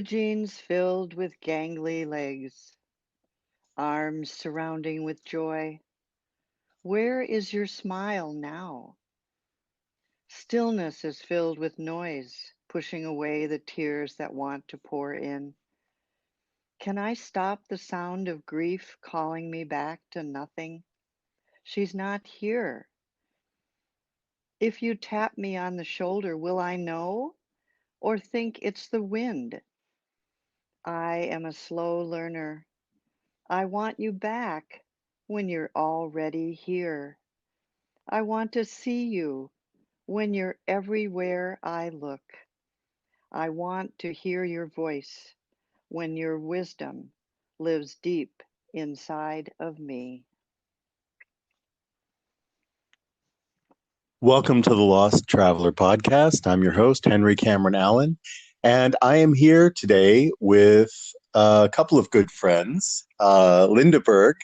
jeans filled with gangly legs, arms surrounding with joy. Where is your smile now? Stillness is filled with noise, pushing away the tears that want to pour in. Can I stop the sound of grief calling me back to nothing? She's not here. If you tap me on the shoulder, will I know or think it's the wind? I am a slow learner. I want you back when you're already here. I want to see you when you're everywhere I look. I want to hear your voice when your wisdom lives deep inside of me. Welcome to the Lost Traveler podcast. I'm your host, Henry Cameron Allen, and I am here today with a couple of good friends, Linda Berg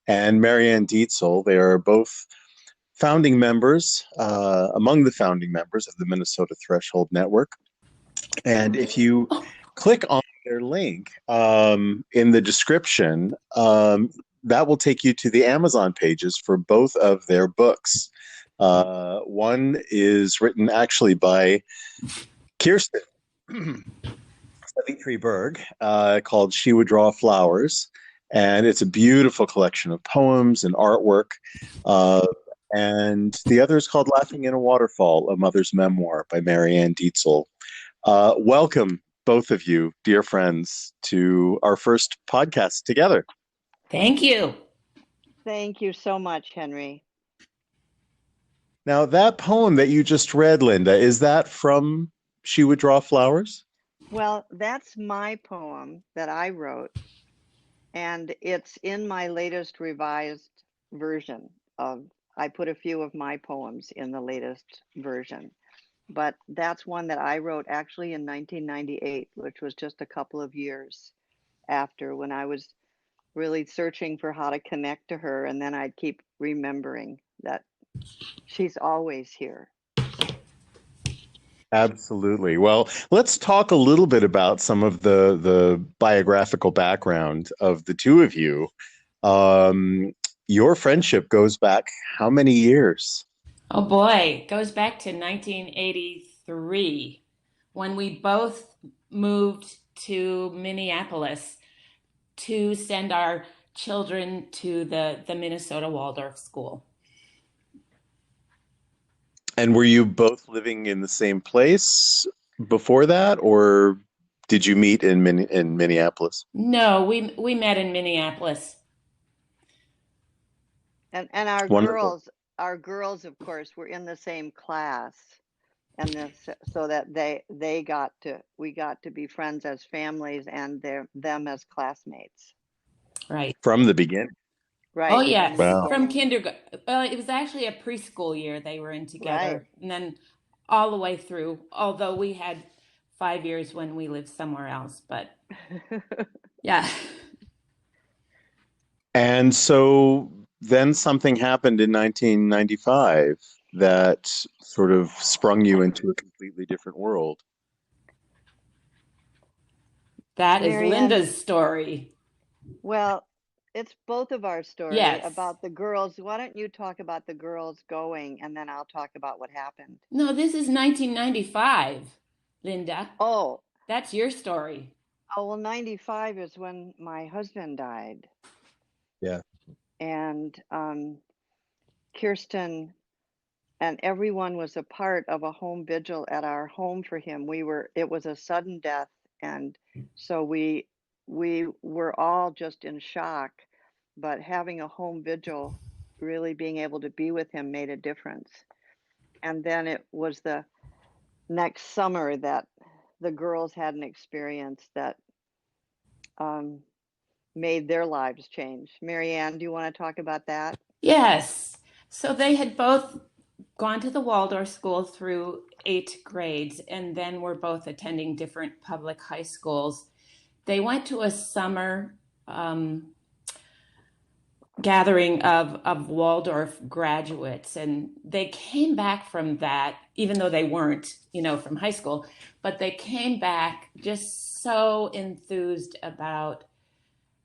and Marianne Dietzel. They are both founding members, among the founding members of the Minnesota Threshold Network. And if you click on their link in the description, that will take you to the Amazon pages for both of their books. One is written actually by Kirsten Savitri Berg, called She Would Draw Flowers. And it's a beautiful collection of poems and artwork. And the other is called Laughing in a Waterfall, a Mother's Memoir by Marianne Dietzel. Welcome, both of you, dear friends, to our first podcast together. Thank you. Thank you so much, Henry. Now, that poem that you just read, Linda, is that from She Would Draw Flowers? Well, that's my poem that I wrote, and it's in my latest revised version of, I put a few of my poems in the latest version, but that's one that I wrote actually in 1998, which was just a couple of years after, when I was really searching for how to connect to her, and then I'd keep remembering that she's always here. Absolutely. Well, let's talk a little bit about some of the biographical background of the two of you. Your friendship goes back how many years? Oh boy, it goes back to 1983 when we both moved to Minneapolis to send our children to the Minnesota Waldorf School. And were you both living in the same place before that, or did you meet in Minneapolis? No, we met in Minneapolis. And our Wonderful. girls, of course, were in the same class, and this, so that we got to be friends as families and them as classmates. Right. From the beginning. Right. Oh yes, Wow. from kindergarten. Well, it was actually a preschool year they were in together, Right. and then all the way through. Although we had 5 years when we lived somewhere else, but yeah. And so then something happened in 1995 that sort of sprung you into a completely different world. That is Marianne, Linda's story. well, it's both of our story Yes. about the girls. Why don't you talk about the girls going, and then I'll talk about what happened. No, this is 1995, Linda. Oh, That's your story. well, 95 is when my husband died. Yeah. And Kirsten and everyone was a part of a home vigil at our home for him. It was a sudden death, and so we were all just in shock, but having a home vigil, really being able to be with him, made a difference. And then it was the next summer that the girls had an experience that made their lives change. Marianne, do you want to talk about that? Yes. So they had both gone to the Waldorf school through 8 grades, and then were both attending different public high schools. They went to a summer gathering of Waldorf graduates, and they came back from that, even though they weren't, from high school, but they came back just so enthused about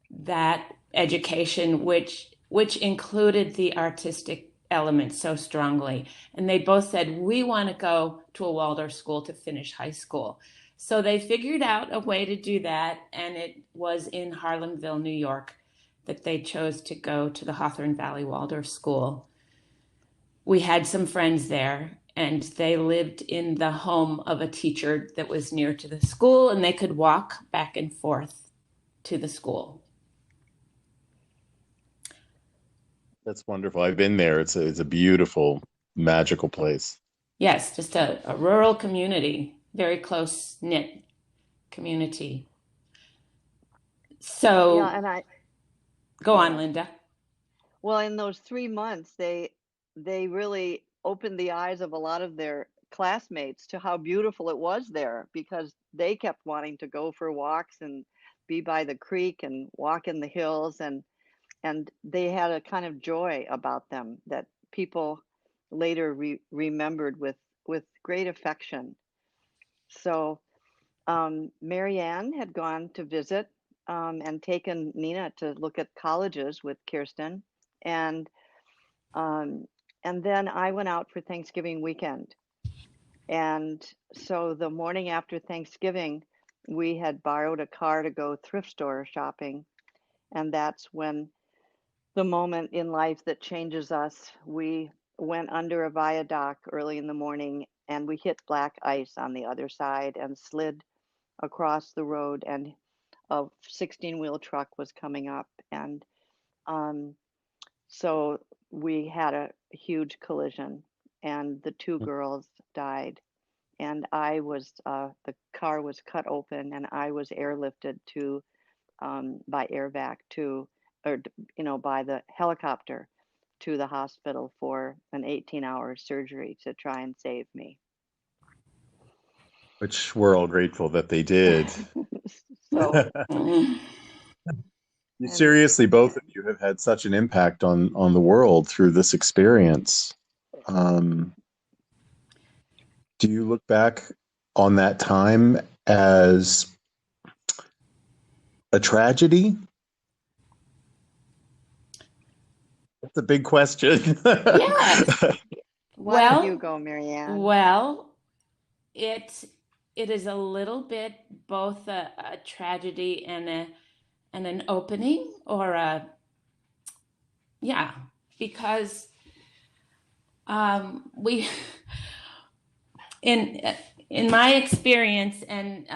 that education, which included the artistic element so strongly. And they both said, we want to go to a Waldorf school to finish high school. So they figured out a way to do that, and it was in Harlemville, New York, that they chose to go to the Hawthorne Valley Waldorf School. We had some friends there, and they lived in the home of a teacher that was near to the school, and they could walk back and forth to the school. That's wonderful. I've been there. It's a beautiful, magical place. Yes, just a rural community, very close knit community. So Yeah, and go on, Linda. well, in those 3 months, they really opened the eyes of a lot of their classmates to how beautiful it was there, because they kept wanting to go for walks and be by the creek and walk in the hills, and they had a kind of joy about them that people later remembered with great affection. So Marianne had gone to visit and taken Nina to look at colleges with Kirsten, and um, and then I went out for Thanksgiving weekend. And so the morning after Thanksgiving, we had borrowed a car to go thrift store shopping, and that's when the moment in life that changes us. We went under a viaduct early in the morning, and we hit black ice on the other side and slid across the road, and a 16-wheel truck was coming up, and um, so we had a huge collision, and the two girls died, and the car was cut open, and I was airlifted to by airvac to, or by the helicopter to the hospital for an 18-hour surgery to try and save me. Which we're all grateful that they did. So, Seriously, both of you have had such an impact on the world through this experience. Do you look back on that time as a tragedy? That's a big question. Yes. why don't you go, Marianne? Well, it is a little bit both a tragedy and an opening, or because we in my experience, and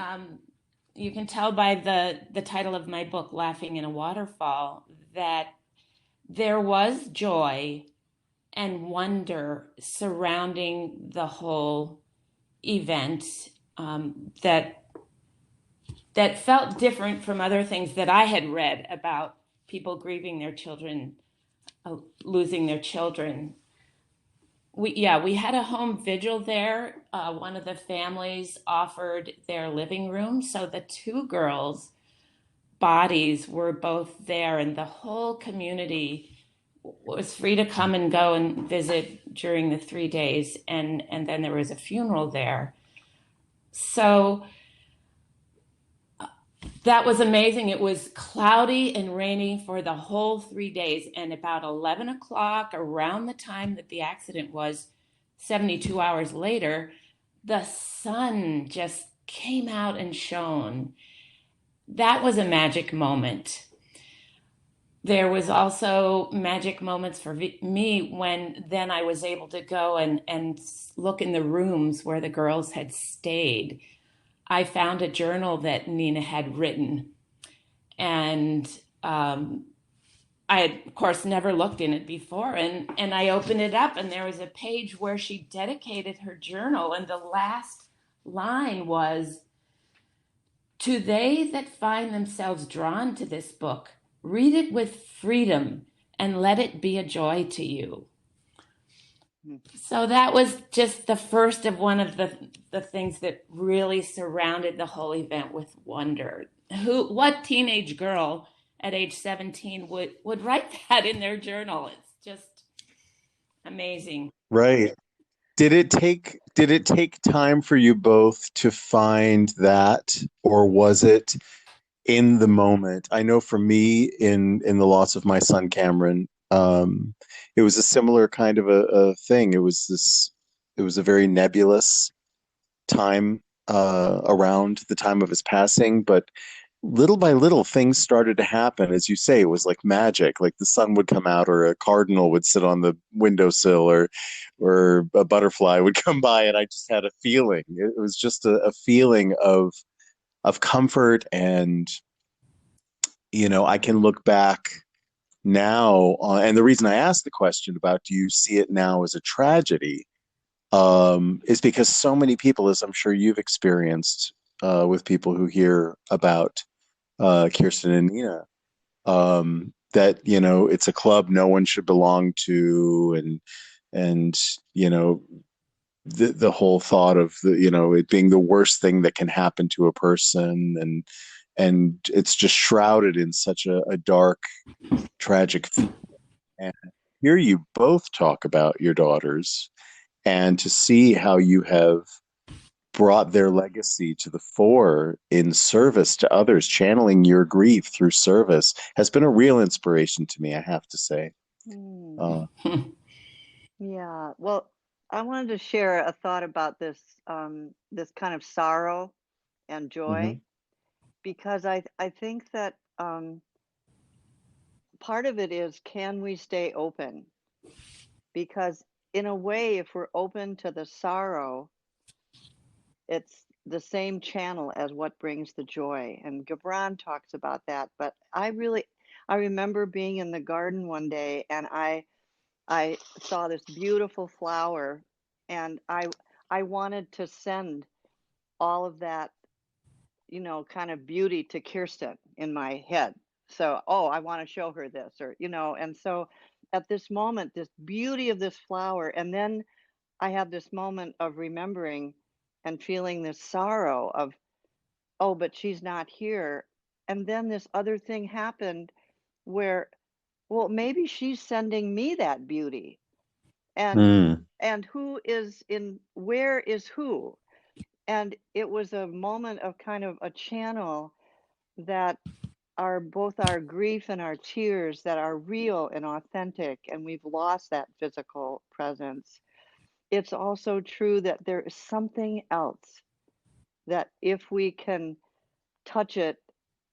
you can tell by the title of my book, Laughing in a Waterfall, that there was joy and wonder surrounding the whole event, that felt different from other things that I had read about people grieving their children, losing their children. We had a home vigil there. One of the families offered their living room, so the two girls' bodies were both there, and the whole community was free to come and go and visit during the 3 days, and then there was a funeral there. So that was amazing. It was cloudy and rainy for the whole 3 days, and about 11 o'clock, around the time that the accident was, 72 hours later, the sun just came out and shone. That was a magic moment. There was also magic moments for me when then I was able to go and look in the rooms where the girls had stayed. I found a journal that Nina had written, and I had, of course, never looked in it before, and I opened it up, and there was a page where she dedicated her journal, and the last line was, "To they that find themselves drawn to this book, read it with freedom and let it be a joy to you." So that was just the first of one of the things that really surrounded the whole event with wonder. What teenage girl at age 17 would write that in their journal. It's just amazing. Right. Did it take time for you both to find that, or was it in the moment? I know for me, in the loss of my son Cameron, it was a similar kind of a thing. It was a very nebulous time around the time of his passing, but little by little things started to happen. As you say, it was like magic. Like the sun would come out, or a cardinal would sit on the windowsill, or a butterfly would come by, and I just had a feeling. It was just a feeling of comfort. And I can look back now, and the reason I asked the question about do you see it now as a tragedy, is because so many people, as I'm sure you've experienced with people who hear about Kirsten and Nina, that it's a club no one should belong to, and the whole thought of it being the worst thing that can happen to a person, and it's just shrouded in such a dark, tragic thing. And hear you both talk about your daughters, and to see how you have brought their legacy to the fore in service to others, channeling your grief through service, has been a real inspiration to me, I have to say. Uh, Yeah. Well, I wanted to share a thought about this kind of sorrow and joy, mhm. because I think that part of it is, can we stay open? Because in a way, if we're open to the sorrow, it's the same channel as what brings the joy. And Gibran talks about that. But I remember being in the garden one day, and I saw this beautiful flower, and I wanted to send all of that, kind of beauty to Kirsten in my head. So, oh, I want to show her this, and so at this moment, this beauty of this flower, and then I had this moment of remembering and feeling this sorrow of, oh, but she's not here. And then this other thing happened where, well, maybe she's sending me that beauty. And Mm. and where is who? And it was a moment of kind of a channel that are both our grief and our tears that are real and authentic, and we've lost that physical presence. It's also true that there is something else that if we can touch it,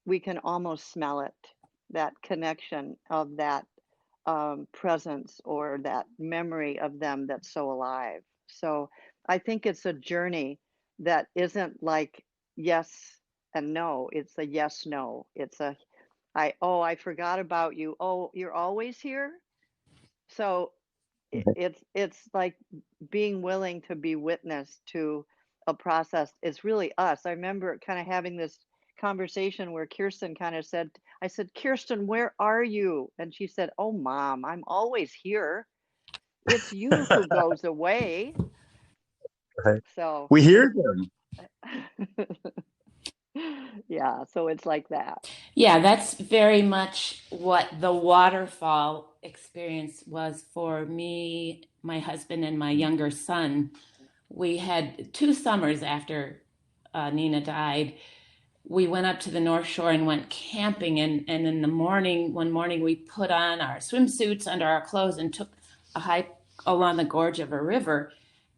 we can almost smell it, that connection of that presence or that memory of them that's so alive. So I think it's a journey that isn't like yes and no, it's a yes, no. It's I forgot about you. Oh, you're always here. So it's like being willing to be witness to a process. It's really us. I remember kind of having this conversation where Kirsten kind of said, I said, Kirsten, where are you? And she said, oh, Mom, I'm always here. It's you who goes away. Right. So We hear it's, them. yeah, so it's like that. Yeah, that's very much what the waterfall experience was for me, my husband, and my younger son. We had 2 summers after Nina died. We went up to the North Shore and went camping. And in the morning, one morning, we put on our swimsuits under our clothes and took a hike along the gorge of a river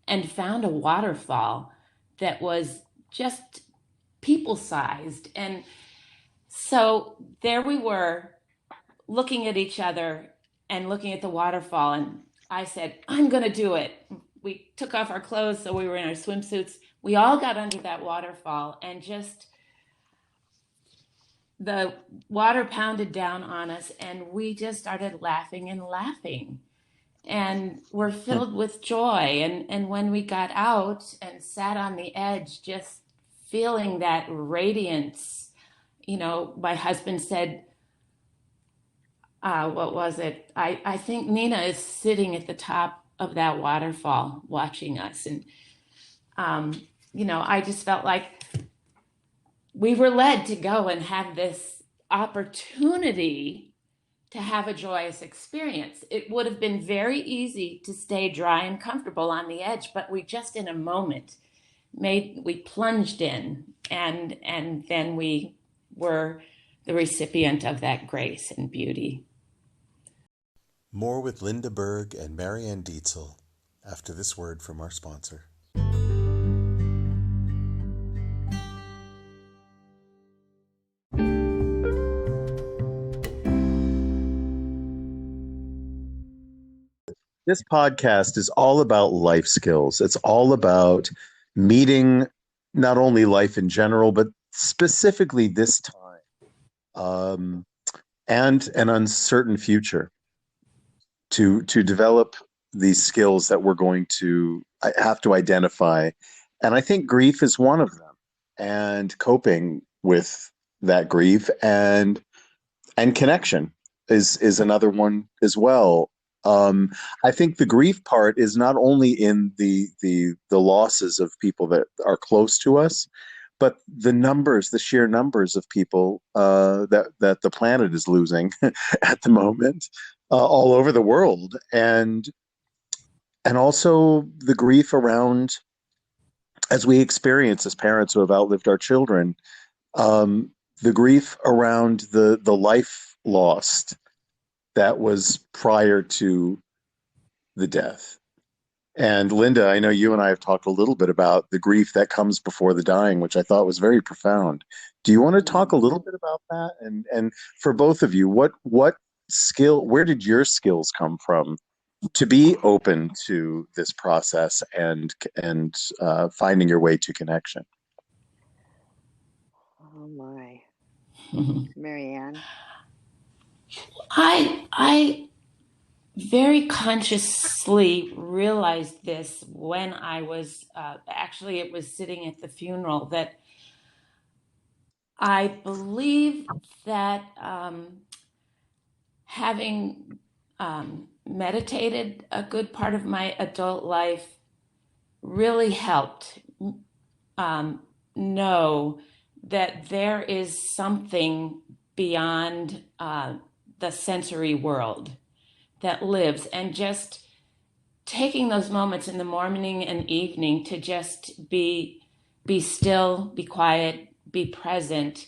and found a waterfall that was just people sized. And so there we were looking at each other and looking at the waterfall. And I said, I'm going to do it. We took off our clothes, so we were in our swimsuits. We all got under that waterfall, and just the water pounded down on us, and we just started laughing and laughing. And we're filled with joy. And when we got out and sat on the edge, just feeling that radiance, my husband said, what was it? I think Nina is sitting at the top of that waterfall watching us. And, I just felt like we were led to go and have this opportunity to have a joyous experience. It would have been very easy to stay dry and comfortable on the edge, but we just in a moment we plunged in, and then we were the recipient of that grace and beauty. More with Linda Berg and Marianne Dietzel after this word from our sponsor. This podcast is all about life skills. It's all about meeting not only life in general, but specifically this time, and an uncertain future to develop these skills that we're going to have to identify. And I think grief is one of them, and coping with that grief and connection is another one as well. I think the grief part is not only in the losses of people that are close to us, but the sheer numbers of people that the planet is losing at the moment, all over the world, and also the grief around, as we experience as parents who have outlived our children, the grief around the life lost that was prior to the death. And Linda, I know you and I have talked a little bit about the grief that comes before the dying, which I thought was very profound. Do you want to talk a little bit about that? And for both of you, what where did your skills come from to be open to this process and finding your way to connection? Oh my. Marianne? I very consciously realized this when I was actually, it was sitting at the funeral, that I believe that having meditated a good part of my adult life really helped know that there is something beyond the sensory world that lives, and just taking those moments in the morning and evening to just be still, be quiet, be present,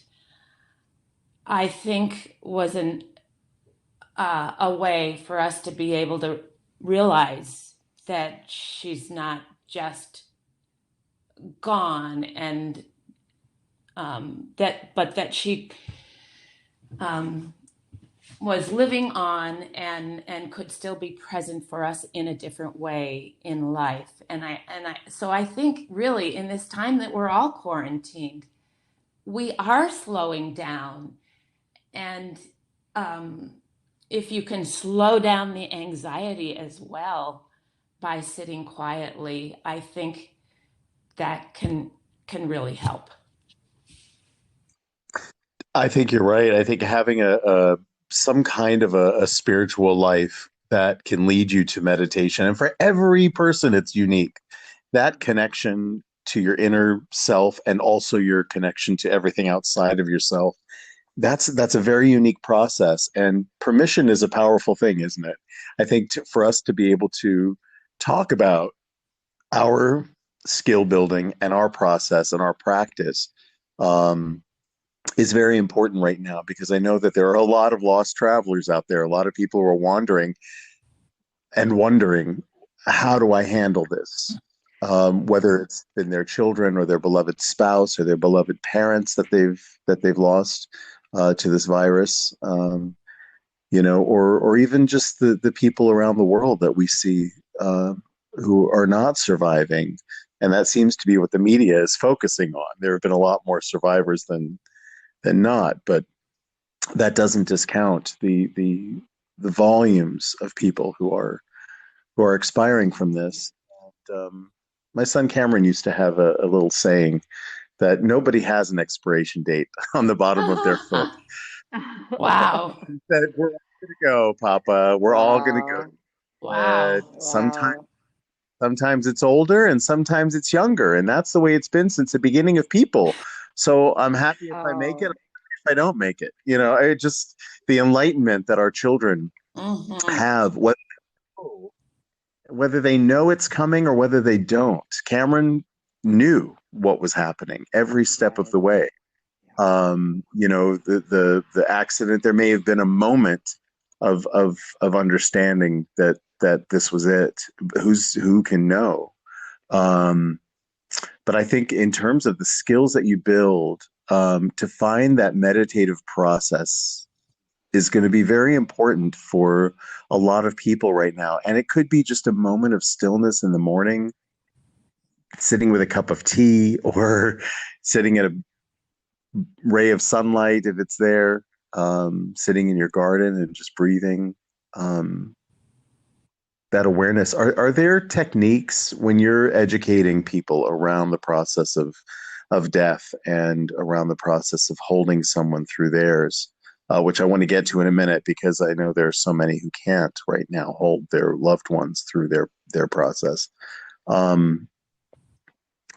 I think was a way for us to be able to realize that she's not just gone, and that she was living on and could still be present for us in a different way in life. So I think really in this time that we're all quarantined, we are slowing down. And if you can slow down the anxiety as well by sitting quietly, I think that can really help. I think you're right. I think having some kind of a spiritual life that can lead you to meditation, and for every person it's unique. That connection to your inner self and also your connection to everything outside of yourself, that's a very unique process. And permission is a powerful thing, isn't it? I think for us to be able to talk about our skill building and our process and our practice, is very important right now, because I know that there are a lot of lost travelers out there. A lot of people who are wandering and wondering, how do I handle this? Whether it's been their children or their beloved spouse or their beloved parents that they've lost to this virus, or even just the people around the world that we see who are not surviving. And that seems to be what the media is focusing on. There have been a lot more survivors than not, but that doesn't discount the volumes of people who are expiring from this. And, my son Cameron used to have a little saying that nobody has an expiration date on the bottom of their foot. Wow. That we're all gonna go, Papa. We're all gonna go. Wow. Sometimes it's older and sometimes it's younger, and that's the way it's been since the beginning of people. So I'm happy if I make it. I don't make it. I just the enlightenment that our children Mm-hmm. have, whether they know it's coming or whether they don't. Cameron knew what was happening every step of Right. the way. The accident, there may have been a moment of understanding that this was it. Who can know? Um, but I think in terms of the skills that you build, to find that meditative process is going to be very important for a lot of people right now. And it could be just a moment of stillness in the morning, sitting with a cup of tea, or sitting at a ray of sunlight if it's there, sitting in your garden and just breathing. Um, that awareness. Are there techniques when you're educating people around the process of death and around the process of holding someone through theirs, which I want to get to in a minute because I know there are so many who can't right now hold their loved ones through their process. Um,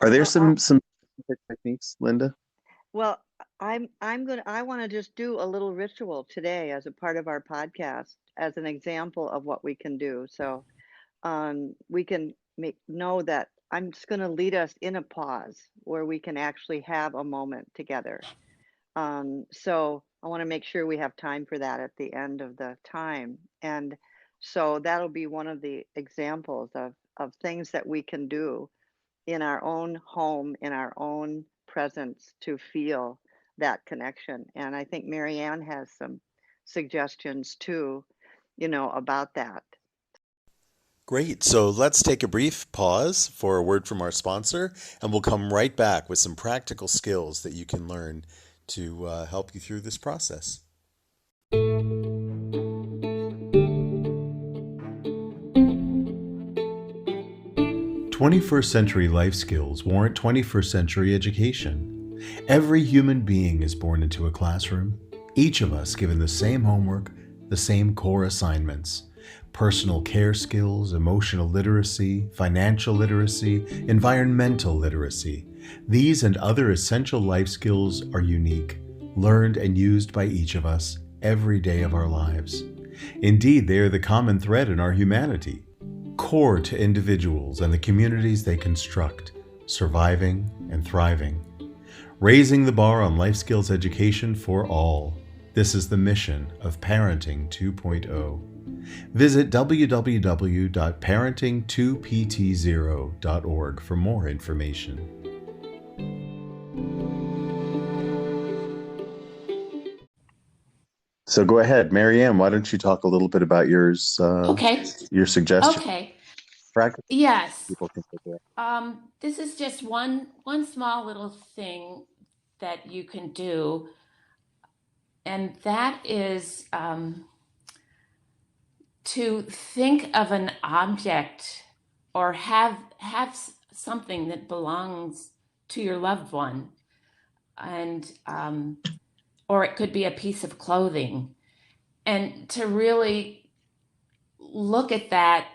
are there Well, I, some specific techniques, Linda? well, I want to just do a little ritual today as a part of our podcast as an example of what we can do. So, we can know that I'm just going to lead us in a pause where we can actually have a moment together. So I want to make sure we have time for that at the end of the time. And so that'll be one of the examples of things that we can do in our own home, in our own presence to feel that connection. And I think Marianne has some suggestions too, about that. Great. So let's take a brief pause for a word from our sponsor, and we'll come right back with some practical skills that you can learn to help you through this process. 21st century life skills warrant 21st century education. Every human being is born into a classroom, each of us given the same homework, the same core assignments. Personal care skills, emotional literacy, financial literacy, environmental literacy. These and other essential life skills are unique, learned and used by each of us every day of our lives. Indeed, they are the common thread in our humanity, core to individuals and the communities they construct, surviving and thriving. Raising the bar on life skills education for all. This is the mission of Parenting 2.0. Visit www.parenting2pt0.org for more information. So go ahead, Marianne, why don't you talk a little bit about yours, Okay. your suggestion? Okay. Practice Yes. people can take away. This is just one small little thing that you can do, and that is to think of an object or have something that belongs to your loved one, and or it could be a piece of clothing, and to really look at that,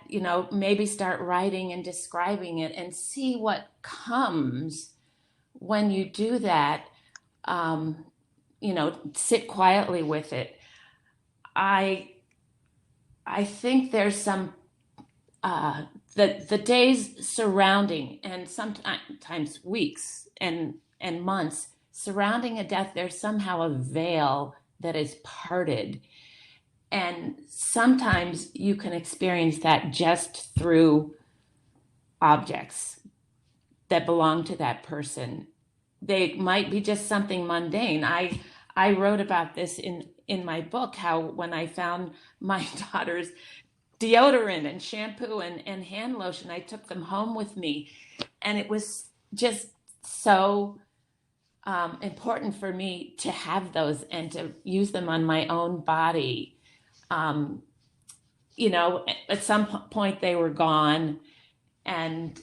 maybe start writing and describing it and see what comes when you do that. um, Sit quietly with it. I i think there's some the days surrounding, and sometimes weeks and months surrounding a death, there's somehow a veil that is parted, and sometimes you can experience that just through objects that belong to that person. They might be just something mundane. I wrote about this in my book, how when I found my daughter's deodorant and shampoo and hand lotion, I took them home with me, and it was just so important for me to have those and to use them on my own body. um, at some point they were gone, and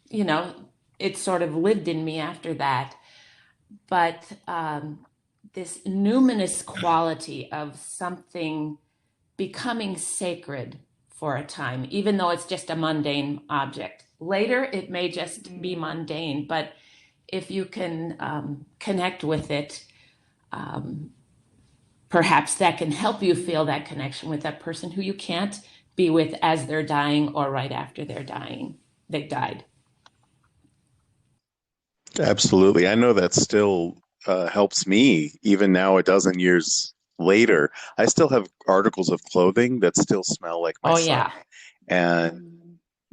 you know, it sort of lived in me after that. But this numinous quality of something becoming sacred for a time, even though it's just a mundane object. Later, it may just be mundane, but if you can connect with it, perhaps that can help you feel that connection with that person who you can't be with as they're dying or right after they died. Absolutely. I know that still helps me even now, a dozen years later. I still have articles of clothing that still smell like my Oh son. yeah. And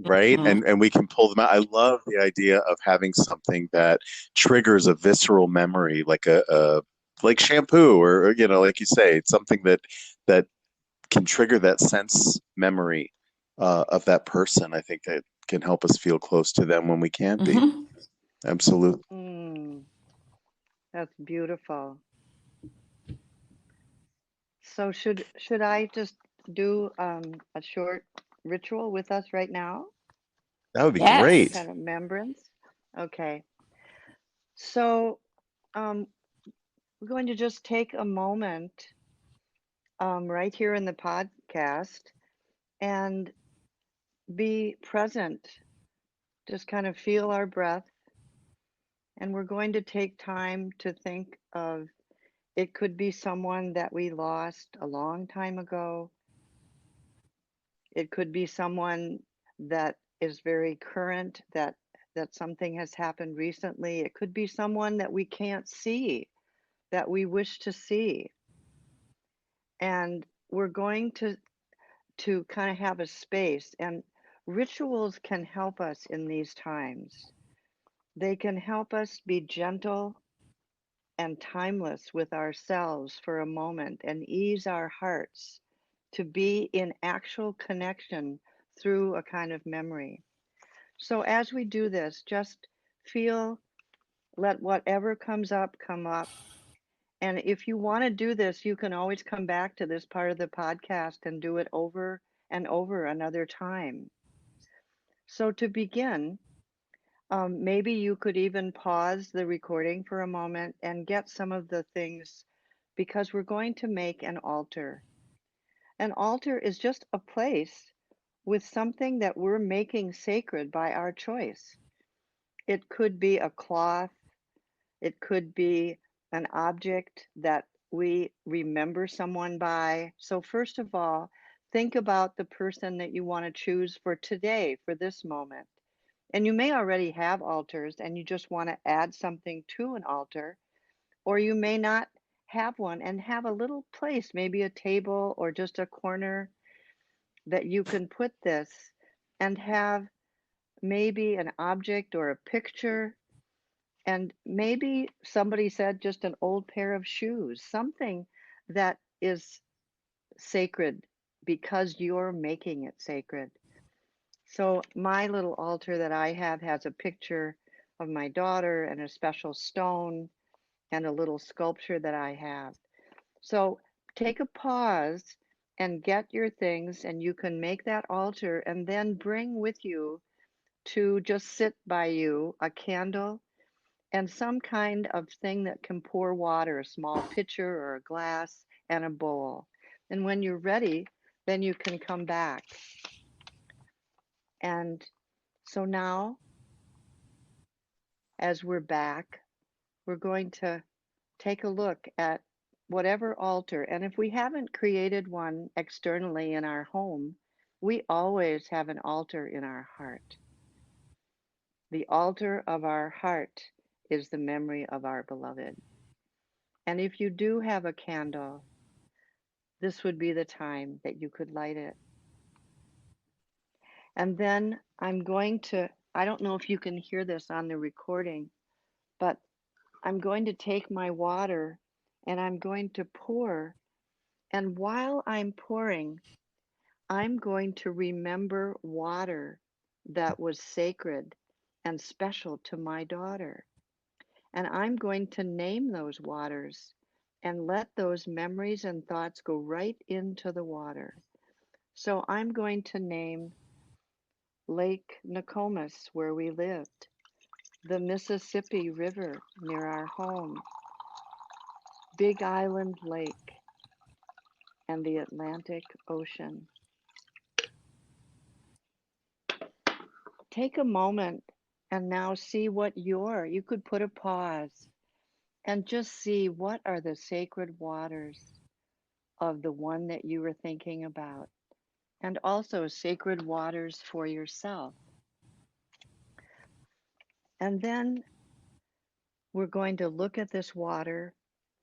Mm. right, Mm-hmm. and we can pull them out. I love the idea of having something that triggers a visceral memory, like a like shampoo, or like you say, it's something that can trigger that sense memory of that person. I think that can help us feel close to them when we can't be. Mm-hmm. Absolutely. Mm. That's beautiful. So should I just do a short ritual with us right now? That would be Yes. great. Kind of remembrance? Okay. So um, we're going to just take a moment right here in the podcast and be present. Just kind of feel our breath. And we're going to take time to think of it could be someone that we lost a long time ago. It could be someone that is very current, that something has happened recently. It could be someone that we can't see, that we wish to see. And we're going to kind of have a space, and rituals can help us in these times. They can help us be gentle and timeless with ourselves for a moment and ease our hearts to be in actual connection through a kind of memory. So as we do this, just feel, let whatever comes up come up. And if you want to do this, you can always come back to this part of the podcast and do it over and over another time. So to begin, maybe you could even pause the recording for a moment and get some of the things, because we're going to make an altar. An altar is just a place with something that we're making sacred by our choice. It could be a cloth, it could be an object that we remember someone by. So, first of all, think about the person that you want to choose for today, for this moment. And you may already have altars and you just want to add something to an altar, or you may not have one and have a little place, maybe a table or just a corner that you can put this and have maybe an object or a picture. And maybe somebody said just an old pair of shoes, something that is sacred because you're making it sacred. So my little altar that I have has a picture of my daughter and a special stone and a little sculpture that I have. So take a pause and get your things, and you can make that altar and then bring with you to just sit by you a candle and some kind of thing that can pour water, a small pitcher or a glass and a bowl. And when you're ready, then you can come back. And so now, as we're back, we're going to take a look at whatever altar. And if we haven't created one externally in our home, we always have an altar in our heart. The altar of our heart is the memory of our beloved. And if you do have a candle, this would be the time that you could light it. And then I don't know if you can hear this on the recording, but I'm going to take my water and I'm going to pour. And while I'm pouring, I'm going to remember water that was sacred and special to my daughter. And I'm going to name those waters and let those memories and thoughts go right into the water. So I'm going to name Lake Nokomis, where we lived, the Mississippi River near our home, Big Island Lake, and the Atlantic Ocean. Take a moment and now see what you could put a pause And just see what are the sacred waters of the one that you were thinking about, and also sacred waters for yourself. And then we're going to look at this water,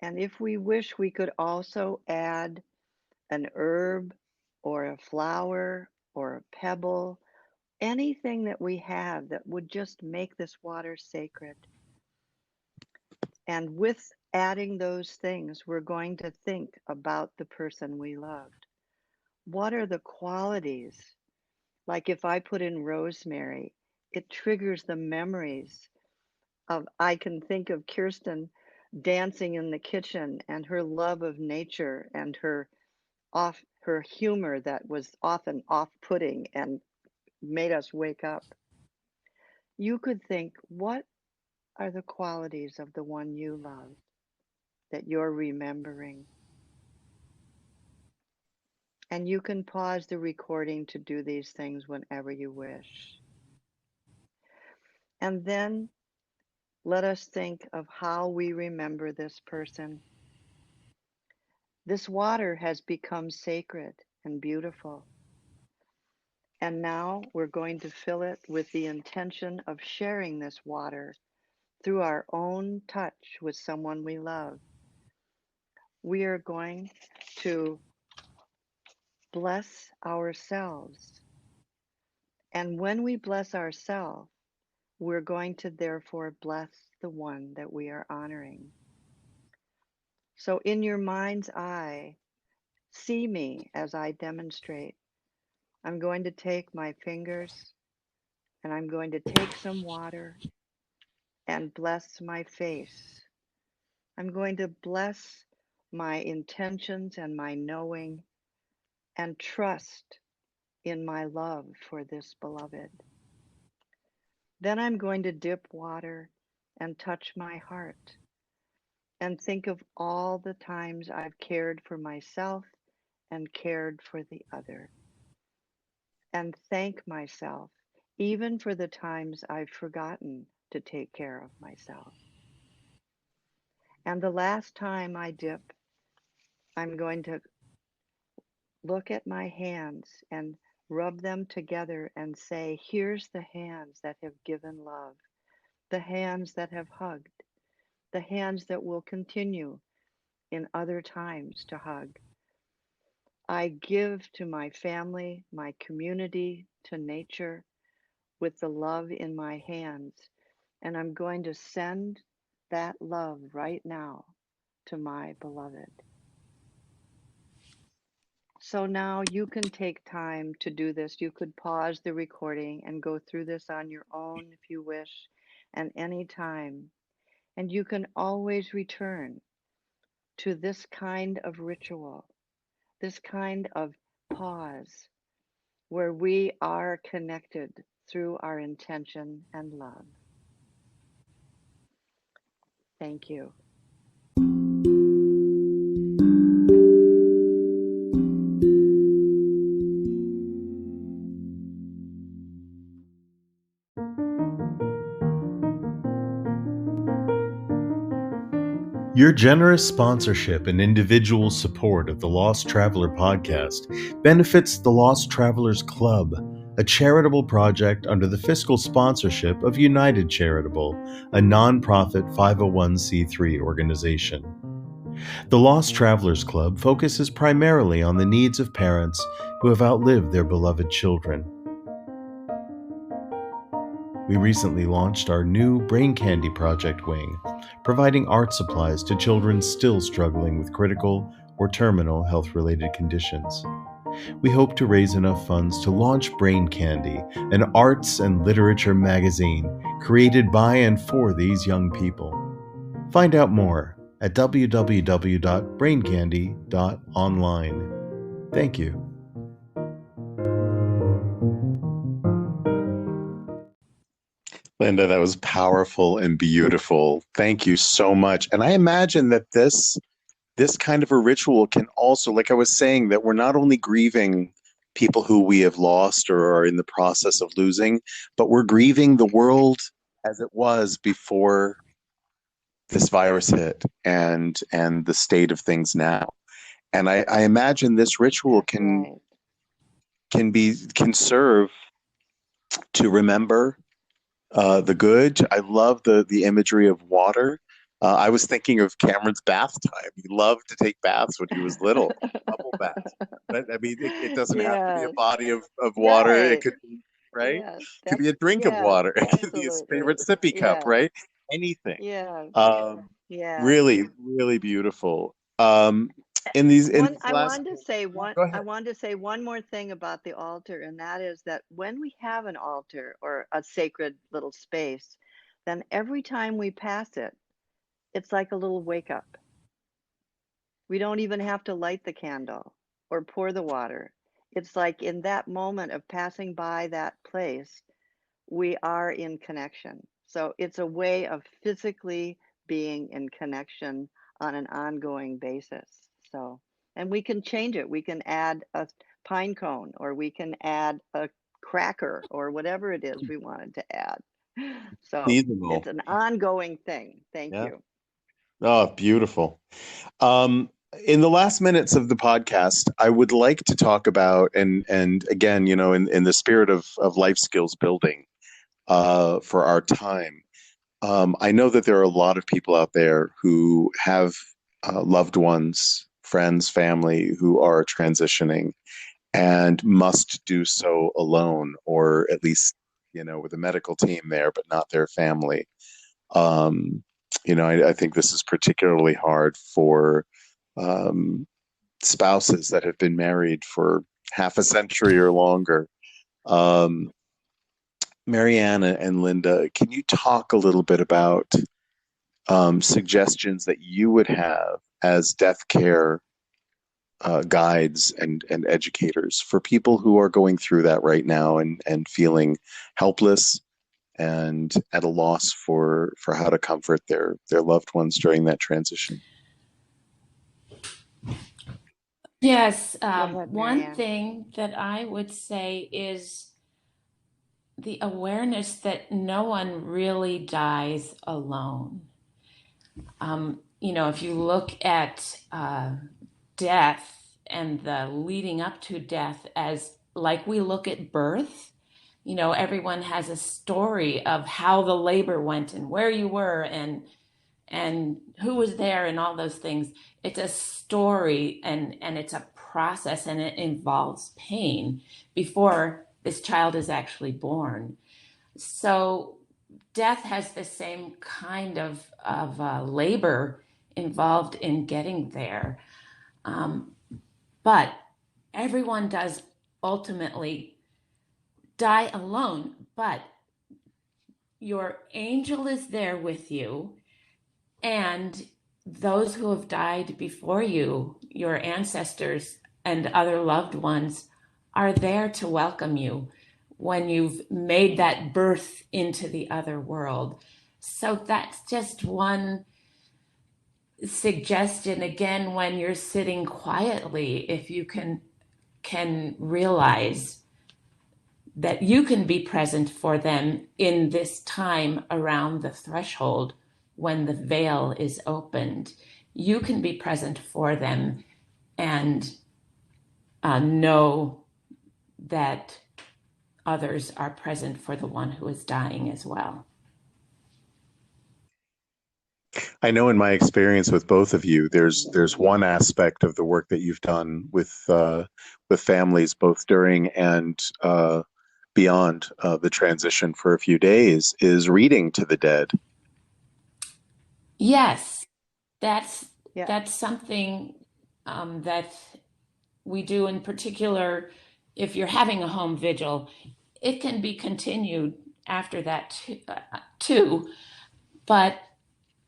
and if we wish, we could also add an herb or a flower or a pebble, anything that we have that would just make this water sacred. And with adding those things, we're going to think about the person we loved. What are the qualities? Like if I put in rosemary, it triggers the memories of, I can think of Kirsten dancing in the kitchen and her love of nature and her humor that was often off-putting and made us wake up. You could think, what are the qualities of the one you love that you're remembering? And you can pause the recording to do these things whenever you wish. And then let us think of how we remember this person. This water has become sacred and beautiful. And now we're going to fill it with the intention of sharing this water through our own touch with someone we love. We are going to bless ourselves. And when we bless ourselves, we're going to therefore bless the one that we are honoring. So in your mind's eye, see me as I demonstrate. I'm going to take my fingers and I'm going to take some water and bless my face. I'm going to bless my intentions and my knowing and trust in my love for this beloved. Then I'm going to dip water and touch my heart and think of all the times I've cared for myself and cared for the other, and thank myself even for the times I've forgotten to take care of myself. And the last time I dip, I'm going to look at my hands and rub them together and say, here's the hands that have given love, the hands that have hugged, the hands that will continue in other times to hug. I give to my family, my community, to nature with the love in my hands, and I'm going to send that love right now to my beloved. So now you can take time to do this. You could pause the recording and go through this on your own if you wish, and any time. And you can always return to this kind of ritual, this kind of pause, where we are connected through our intention and love. Thank you. Your generous sponsorship and individual support of the Lost Traveler podcast benefits the Lost Travelers Club, a charitable project under the fiscal sponsorship of United Charitable, a nonprofit 501c3 organization. The Lost Travelers Club focuses primarily on the needs of parents who have outlived their beloved children. We recently launched our new Brain Candy Project wing, providing art supplies to children still struggling with critical or terminal health-related conditions. We hope to raise enough funds to launch Brain Candy, an arts and literature magazine created by and for these young people. Find out more at www.braincandy.online. Thank you. Linda, that was powerful and beautiful. Thank you so much. And I imagine that this kind of a ritual can also, like I was saying, that we're not only grieving people who we have lost or are in the process of losing, but we're grieving the world as it was before this virus hit and the state of things now. And I imagine this ritual That's right. can serve to remember the good. I love the imagery of water. I was thinking of Cameron's bath time. He loved to take baths when he was little, bubble baths. But I mean, it doesn't have to be a Yes. body of water. It Right. could be, right? Yes. It could be a drink of Yes, water. It could be his absolutely. favorite sippy cup, Yes. right? Anything. Yes. Um, Yes. really, really beautiful. In these I last, wanted to say one go I ahead. wanted to say one more thing about the altar, and that is that when we have an altar or a sacred little space, then every time we pass it, it's like a little wake up. We don't even have to light the candle or pour the water. It's like in that moment of passing by that place, we are in connection. So it's a way of physically being in connection on an ongoing basis. So, and we can change it. We can add a pine cone or we can add a cracker or whatever it is we wanted to add. So it's Seasonal. an ongoing thing. Thank Yeah. you. Oh, beautiful. Um, in the last minutes of the podcast, I would like to talk about and again, in the spirit of life skills building for our time. I know that there are a lot of people out there who have loved ones, friends, family who are transitioning and must do so alone, or at least with a medical team there, but not their family. Um, I think this is particularly hard for um, spouses that have been married for half a century or longer. Um, Mariana and Linda, can you talk a little bit about suggestions that you would have as death care guides and educators for people who are going through that right now and feeling helpless and at a loss for how to comfort their loved ones during that transition? Yes, Go ahead, one Marianne. thing that I would say is the awareness that no one really dies alone. If you look at death and the leading up to death as like we look at birth, everyone has a story of how the labor went and where you were and who was there and all those things. It's a story and it's a process and it involves pain before this child is actually born. So death has the same kind of labor involved in getting there. Um, but everyone does ultimately die alone, but your angel is there with you, and those who have died before you, your ancestors and other loved ones, are there to welcome you when you've made that birth into the other world. So that's just one suggestion. Again, when you're sitting quietly, if you can realize that you can be present for them in this time around the threshold when the veil is opened. You can be present for them and know that others are present for the one who is dying as well. I know in my experience with both of you, there's one aspect of the work that you've done with families both during and beyond the transition for a few days is reading to the dead. Yes, that's Yeah. that's something that we do in particular. If you're having a home vigil, it can be continued after that too. But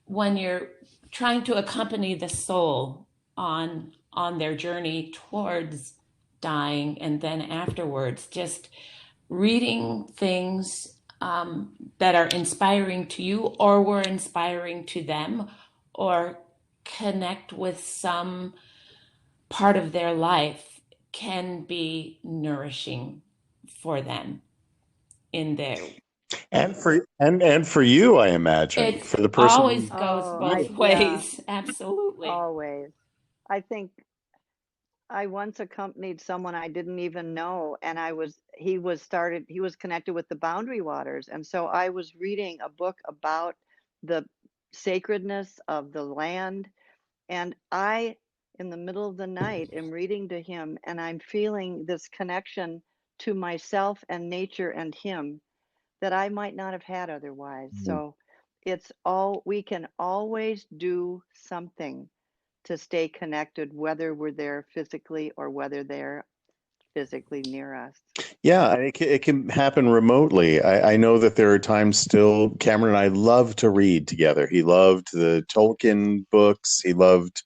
when you're trying to accompany the soul on their journey towards dying and then afterwards, just reading things that are inspiring to you or were inspiring to them, or connect with some part of their life, can be nourishing for them in their And for you, I imagine, It for the person always who goes Oh, both yeah, ways. Absolutely. always. I think I once accompanied someone I didn't even know, and he was connected with the Boundary Waters, and so I was reading a book about the sacredness of the land, and I, in the middle of the night, am reading to him, and I'm feeling this connection to myself and nature and him that I might not have had otherwise. So we can always do something to stay connected, whether we're there physically or whether they're physically near us. Yeah, it can happen remotely. I know that there are times still, Cameron and I love to read together. He loved the Tolkien books. He loved,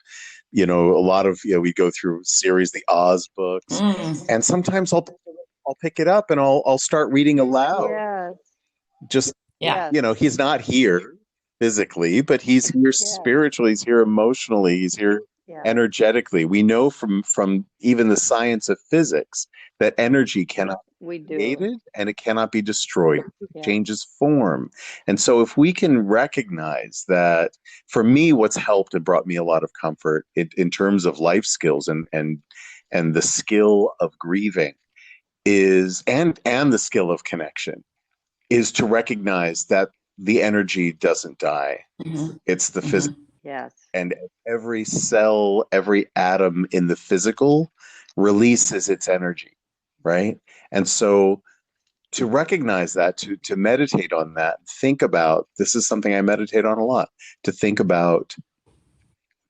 a lot of, we go through series, the Oz books. Mm. And sometimes I'll pick it up and I'll start reading aloud. Yes, Just, Yeah. yes, he's not here physically, but he's here yes, spiritually, he's here emotionally, he's here yes, energetically. We know from even the science of physics that energy cannot we be do. created and it cannot be destroyed. It Yeah, changes form. And so if we can recognize that, for me, what's helped and brought me a lot of comfort in terms of life skills and the skill of grieving is and the skill of connection is to recognize that the energy doesn't die. Hmm. It's the Hmm. physical, yes, and every cell, every atom in the physical releases its energy, right? And so to recognize that, to meditate on that, think about, this is something I meditate on a lot, to think about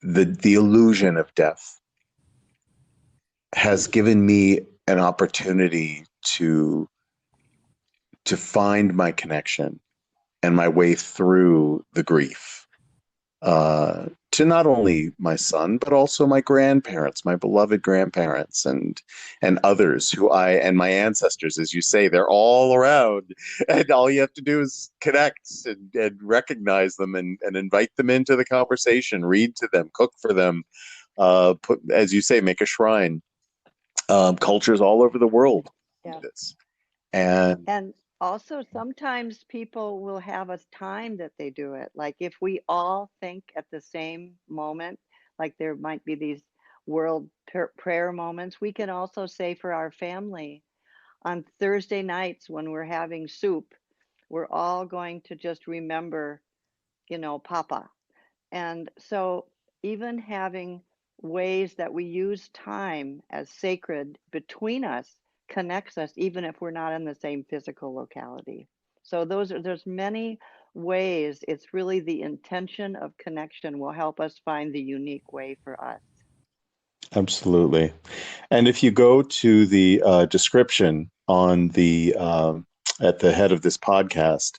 the illusion of death has given me an opportunity to find my connection and my way through the grief, to not only my son but also my grandparents, my beloved grandparents, and others who and my ancestors, as you say, they're all around, and all you have to do is connect and recognize them and invite them into the conversation, read to them, cook for them, put, as you say, make a shrine. Cultures all over the world do yeah. this, and And also, sometimes people will have a time that they do it. Like if we all think at the same moment, like there might be these world prayer moments, we can also say for our family on Thursday nights when we're having soup, we're all going to just remember, Papa. And so, even having ways that we use time as sacred between us connects us, even if we're not in the same physical locality. So, there's many ways. It's really the intention of connection will help us find the unique way for us. absolutely. And if you go to the description on the at the head of this podcast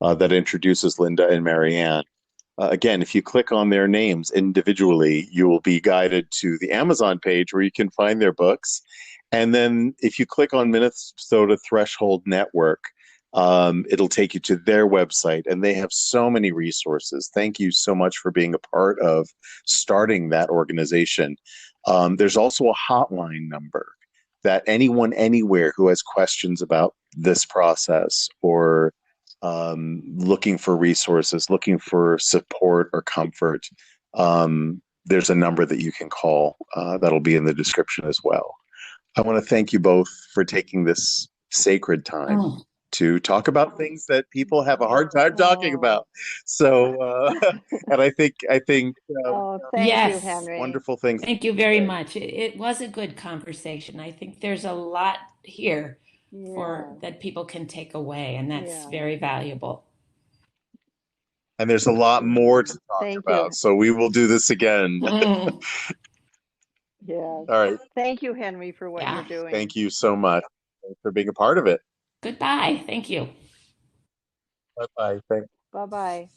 that introduces Linda and Marianne, again, if you click on their names individually, you will be guided to the Amazon page where you can find their books. And then if you click on Minnesota Threshold Network, it'll take you to their website, and they have so many resources. Thank you so much for being a part of starting that organization. There's also a hotline number that anyone anywhere who has questions about this process or looking for resources, looking for support or comfort, there's a number that you can call that'll be in the description as well. I want to thank you both for taking this sacred time Mm. to talk about things that people have a hard time talking Oh, about. So, and I think oh, thank you, Yes. Henry. wonderful things Thank you very much. It was a good conversation. I think there's a lot here for Yeah, that people can take away, and that's yeah. very valuable. and there's a lot more to talk Thank you. about. So we will do this again. Mm. Yes. All right. Thank you, Henry, for what you're Yeah. doing. Thank you so much for being a part of it. Goodbye. Thank you. Bye bye. Thank Bye bye.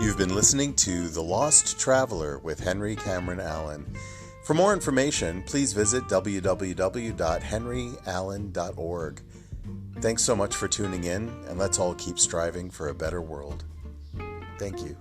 You've been listening to The Lost Traveler with Henry Cameron Allen. For more information, please visit www.henryallen.org. Thanks so much for tuning in, and let's all keep striving for a better world. Thank you.